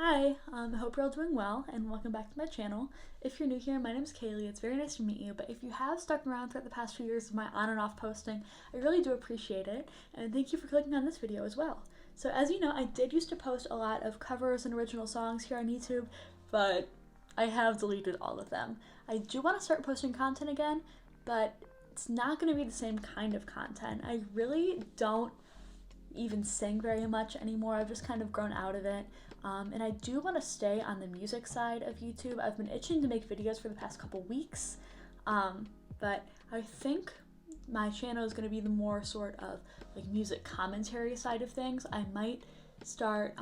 Hi, I hope you're all doing well and welcome back to my channel. If you're new here, my name's Kaylee. It's very nice to meet you, but if you have stuck around throughout the past few years of my on and off posting, I really do appreciate it, and thank you for clicking on this video as well. So as you know, I did used to post a lot of covers and original songs here on YouTube, but I have deleted all of them. I do want to start posting content again, but it's not going to be the same kind of content. I really don't even sing very much anymore. I've just kind of grown out of it. And I do want to stay on the music side of YouTube. I've been itching to make videos for the past couple weeks, but I think my channel is going to be the more sort of like music commentary side of things. I might start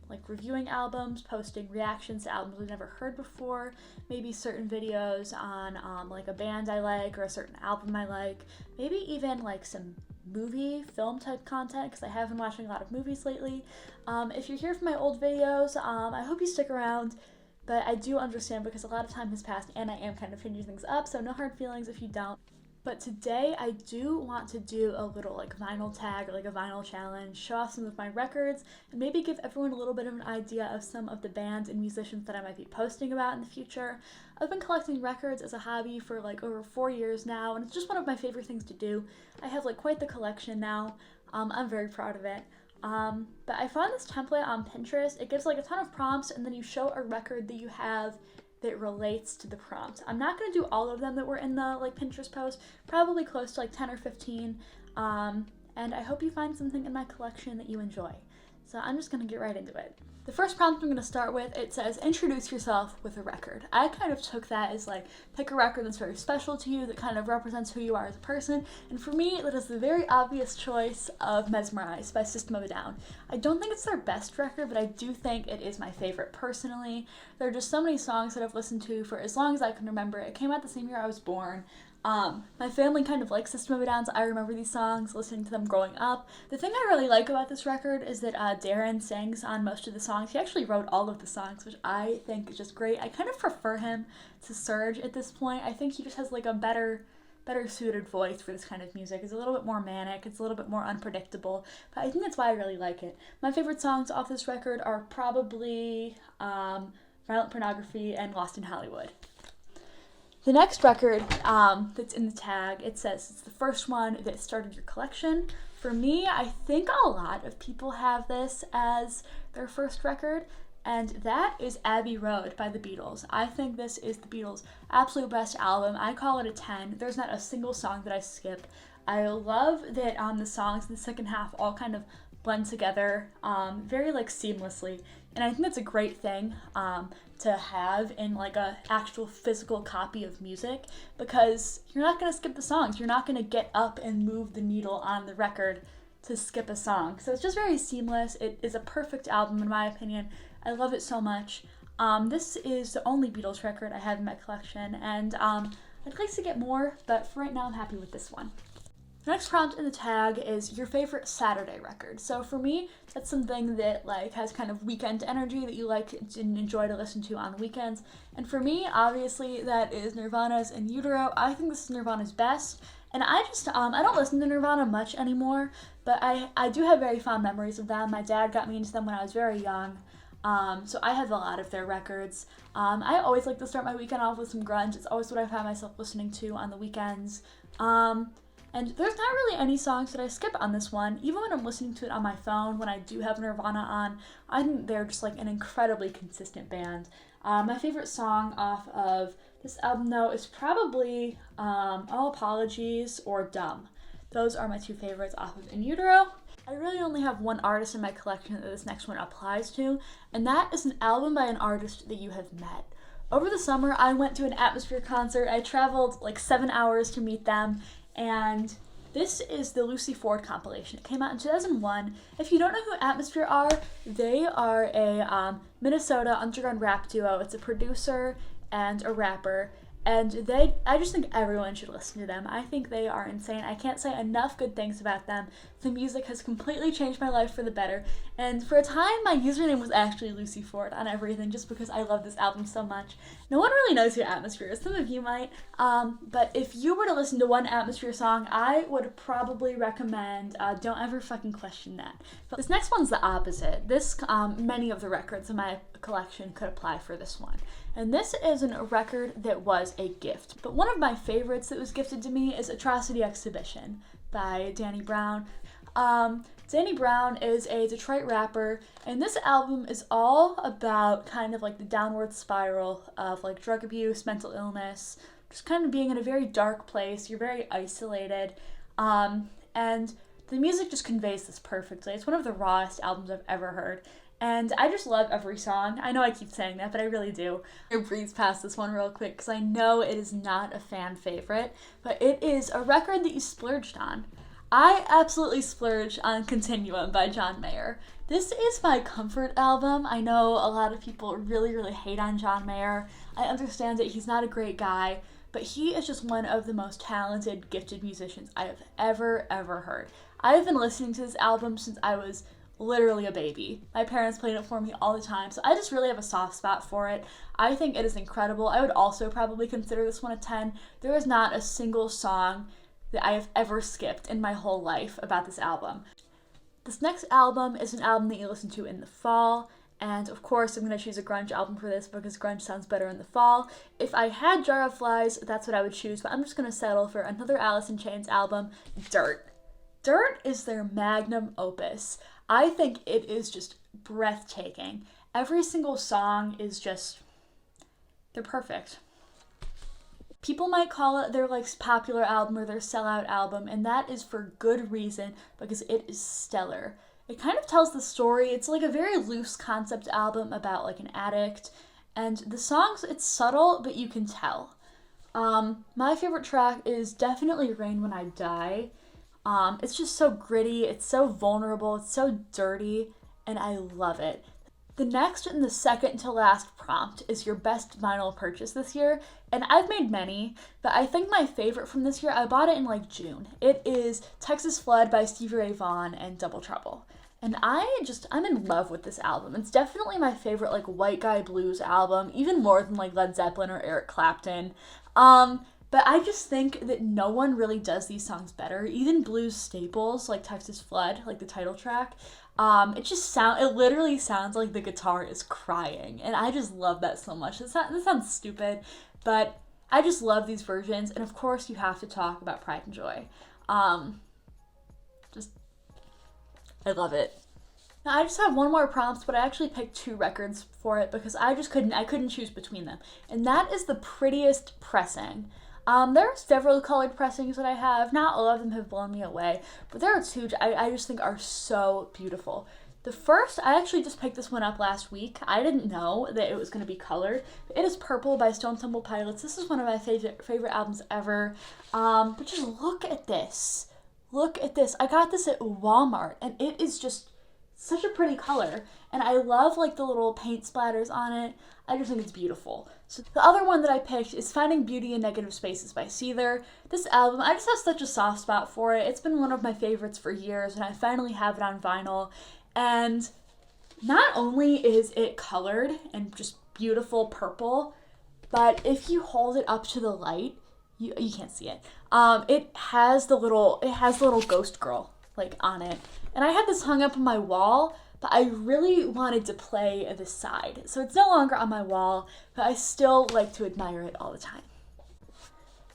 like reviewing albums, posting reactions to albums I've never heard before, maybe certain videos on like a band I like or a certain album I like, maybe even like some film type content because I have been watching a lot of movies lately. If you're here for my old videos, I hope you stick around, but I do understand because a lot of time has passed and I am kind of changing things up, so no hard feelings if you don't. But today I do want to do a little like vinyl tag or like a vinyl challenge, show off some of my records, and maybe give everyone a little bit of an idea of some of the bands and musicians that I might be posting about in the future. I've been collecting records as a hobby for like over 4 years now, and it's just one of my favorite things to do. I have like quite the collection now. I'm very proud of it. But I found this template on Pinterest. It gives like a ton of prompts, and then you show a record that you have that relates to the prompt. I'm not going to do all of them that were in the like Pinterest post, probably close to like 10 or 15, and I hope you find something in my collection that you enjoy. So I'm just going to get right into it. The first prompt I'm going to start with, it says, introduce yourself with a record. I kind of took that as like, pick a record that's very special to you, that kind of represents who you are as a person, and for me, that is the very obvious choice of Mesmerized by System of a Down. I don't think it's their best record, but I do think it is my favorite personally. There are just so many songs that I've listened to for as long as I can remember. It came out the same year I was born. My family kind of likes System of a Down, so I remember these songs, listening to them growing up. The thing I really like about this record is that Darren sings on most of the songs. He actually wrote all of the songs, which I think is just great. I kind of prefer him to Serge at this point. I think he just has like a better suited voice for this kind of music. It's a little bit more manic, it's a little bit more unpredictable, but I think that's why I really like it. My favorite songs off this record are probably Violent Pornography and Lost in Hollywood. The next record that's in the tag, it says it's the first one that started your collection. For me, I think a lot of people have this as their first record, and that is Abbey Road by the Beatles. I think this is the Beatles' absolute best album. I call it a 10. There's not a single song that I skip. I love that the songs in the second half all kind of blend together very like seamlessly, and I think that's a great thing to have in like a actual physical copy of music, because you're not going to skip the songs. You're not going to get up and move the needle on the record to skip a song. So it's just very seamless. It is a perfect album in my opinion. I love it so much. This is the only Beatles record I have in my collection, and I'd like to get more, but for right now I'm happy with this one. The next prompt in the tag is your favorite Saturday record. So for me, that's something that like has kind of weekend energy that you like and enjoy to listen to on weekends. And for me, obviously, that is Nirvana's In Utero. I think this is Nirvana's best. And I don't listen to Nirvana much anymore, but I do have very fond memories of them. My dad got me into them when I was very young. So I have a lot of their records. I always like to start my weekend off with some grunge. It's always what I find myself listening to on the weekends. And there's not really any songs that I skip on this one. Even when I'm listening to it on my phone, when I do have Nirvana on, I think they're just like an incredibly consistent band. My favorite song off of this album, though, is probably All Apologies or Dumb. Those are my two favorites off of In Utero. I really only have one artist in my collection that this next one applies to, and that is an album by an artist that you have met. Over the summer, I went to an Atmosphere concert. I traveled like 7 hours to meet them, and this is the Lucy Ford compilation. It came out in 2001. If you don't know who Atmosphere are, they are a Minnesota underground rap duo. It's a producer and a rapper, And I just think everyone should listen to them. I think they are insane. I can't say enough good things about them. The music has completely changed my life for the better. And for a time, my username was actually Lucy Ford on everything, just because I love this album so much. No one really knows who Atmosphere is. Some of you might. But if you were to listen to one Atmosphere song, I would probably recommend Don't Ever Fucking Question That. But this next one's the opposite. Many of the records in my collection could apply for this one. And this isn't a record that was a gift. But one of my favorites that was gifted to me is Atrocity Exhibition by Danny Brown. Danny Brown is a Detroit rapper, and this album is all about kind of like the downward spiral of like drug abuse, mental illness, just kind of being in a very dark place. You're very isolated. And the music just conveys this perfectly. It's one of the rawest albums I've ever heard. And I just love every song. I know I keep saying that, but I really do. I breeze past this one real quick because I know it is not a fan favorite, but it is a record that you splurged on. I absolutely splurged on Continuum by John Mayer. This is my comfort album. I know a lot of people really, really hate on John Mayer. I understand that he's not a great guy, but he is just one of the most talented, gifted musicians I have ever heard. I have been listening to this album since I was literally a baby. My parents played it for me all the time, so I just really have a soft spot for it. I think it is incredible. I would also probably consider this one a 10. There is not a single song that I have ever skipped in my whole life about this album. This next album is an album that you listen to in the fall, and of course I'm going to choose a grunge album for this because grunge sounds better in the fall. If I had Jar of Flies, that's what I would choose, but I'm just going to settle for another Alice in Chains album, Dirt. Dirt is their magnum opus. I think it is just breathtaking. Every single song is just, they're perfect. People might call it their like popular album or their sellout album, and that is for good reason because it is stellar. It kind of tells the story. It's like a very loose concept album about like an addict, and the songs, it's subtle, but you can tell. My favorite track is definitely Rain When I Die. It's just so gritty, it's so vulnerable, it's so dirty, and I love it. The next and the second to last prompt is your best vinyl purchase this year, and I've made many, but I think my favorite from this year, I bought it in like June. It is Texas Flood by Stevie Ray Vaughan and Double Trouble. And I'm in love with this album. It's definitely my favorite like white guy blues album, even more than like Led Zeppelin or Eric Clapton. But I just think that no one really does these songs better. Even blues staples like Texas Flood, like the title track, it literally sounds like the guitar is crying. And I just love that so much. This sounds stupid, but I just love these versions. And of course you have to talk about Pride and Joy. I love it. Now I just have one more prompt, but I actually picked 2 records for it because I couldn't choose between them. And that is the prettiest pressing. There are several colored pressings that I have. Not all of them have blown me away, but there are 2 I just think are so beautiful. The first, I actually just picked this one up last week. I didn't know that it was going to be colored. It is Purple by Stone Temple Pilots. This is one of my favorite albums ever. But just look at this. Look at this. I got this at Walmart, and it is just such a pretty color. And I love like the little paint splatters on it. I just think it's beautiful. So the other one that I picked is Finding Beauty in Negative Spaces by Seether. This album, I just have such a soft spot for it. It's been one of my favorites for years, and I finally have it on vinyl. And not only is it colored and just beautiful purple, but if you hold it up to the light, you can't see it. It has the little ghost girl like on it. And I had this hung up on my wall, but I really wanted to play this side. So it's no longer on my wall, but I still like to admire it all the time.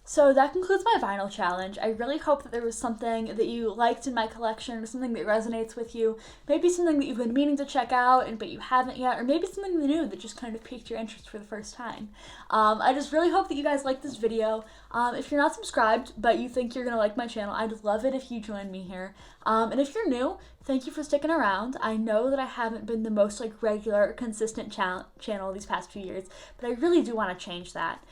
So that concludes my vinyl challenge. I really hope that there was something that you liked in my collection or something that resonates with you. Maybe something that you've been meaning to check out but you haven't yet, or maybe something new that just kind of piqued your interest for the first time. I just really hope that you guys like this video. If you're not subscribed but you think you're going to like my channel, I'd love it if you join me here. And if you're new, thank you for sticking around. I know that I haven't been the most regular, consistent channel these past few years, but I really do want to change that.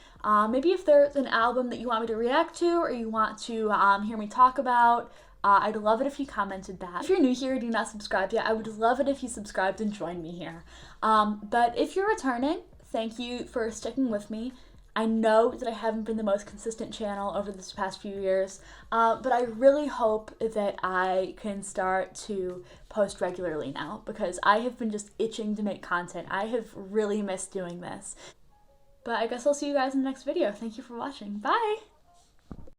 Maybe if there's an album that you want me to react to or you want to hear me talk about, I'd love it if you commented that. If you're new here and you're not subscribed yet, I would love it if you subscribed and joined me here. But if you're returning, thank you for sticking with me. I know that I haven't been the most consistent channel over this past few years, but I really hope that I can start to post regularly now, because I have been just itching to make content. I have really missed doing this. But I guess I'll see you guys in the next video. Thank you for watching. Bye!